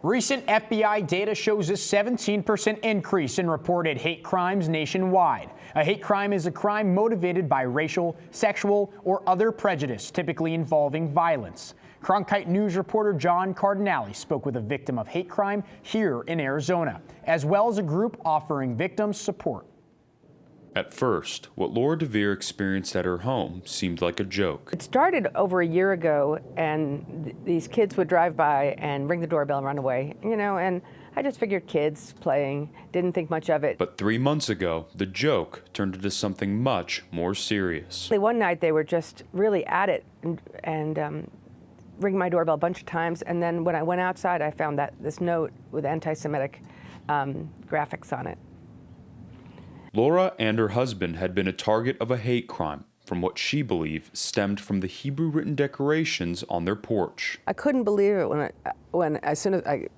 Recent FBI data shows a 17% increase in reported hate crimes nationwide. A hate crime is a crime motivated by racial, sexual, or other prejudice, typically involving violence. Cronkite News reporter John Cardinale spoke with a victim of hate crime here in Arizona, as well as a group offering victims support. At first, what Laura DeVere experienced at her home seemed like a joke. It started over a year ago, and these kids would drive by and ring the doorbell and run away, and I just figured kids playing, didn't think much of it. But 3 months ago, the joke turned into something much more serious. One night they were just really at it and ring my doorbell a bunch of times, and then when I went outside, I found this note with anti-Semitic graphics on it. Laura and her husband had been a target of a hate crime from what she believed stemmed from the Hebrew-written decorations on their porch. I couldn't believe it when as soon as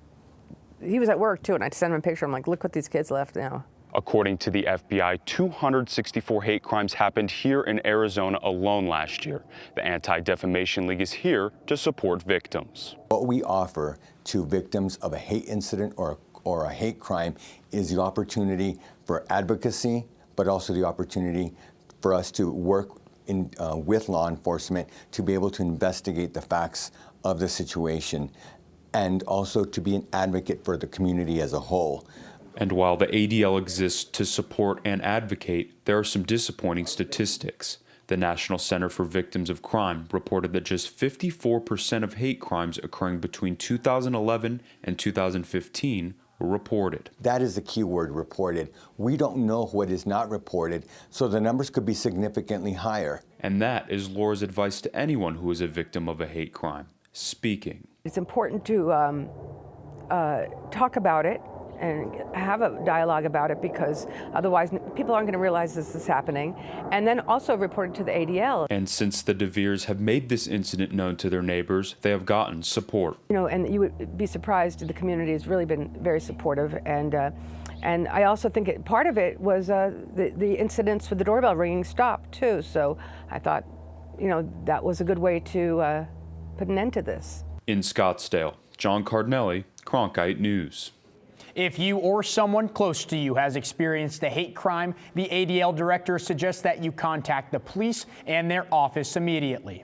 he was at work too, and I sent him a picture. I'm like, look what these kids left now. According to the FBI, 264 hate crimes happened here in Arizona alone last year. The Anti-Defamation League is here to support victims. What we offer to victims of a hate incident or a hate crime is the opportunity for advocacy, but also the opportunity for us to work with law enforcement to be able to investigate the facts of the situation and also to be an advocate for the community as a whole. And while the ADL exists to support and advocate, there are some disappointing statistics. The National Center for Victims of Crime reported that just 54% of hate crimes occurring between 2011 and 2015 were reported. That is the key word, reported. We don't know what is not reported, so the numbers could be significantly higher. And that is Laura's advice to anyone who is a victim of a hate crime: speaking. It's important to talk about it and have a dialogue about it, because otherwise people aren't going to realize this is happening, and then also report it to the ADL. And since the DeVeres have made this incident known to their neighbors, they have gotten support. And you would be surprised, the community has really been very supportive, and I also think part of it was the incidents with the doorbell ringing stopped too, so I thought, that was a good way to put an end to this. In Scottsdale, John Cardinale, Cronkite News. If you or someone close to you has experienced a hate crime, the ADL director suggests that you contact the police and their office immediately.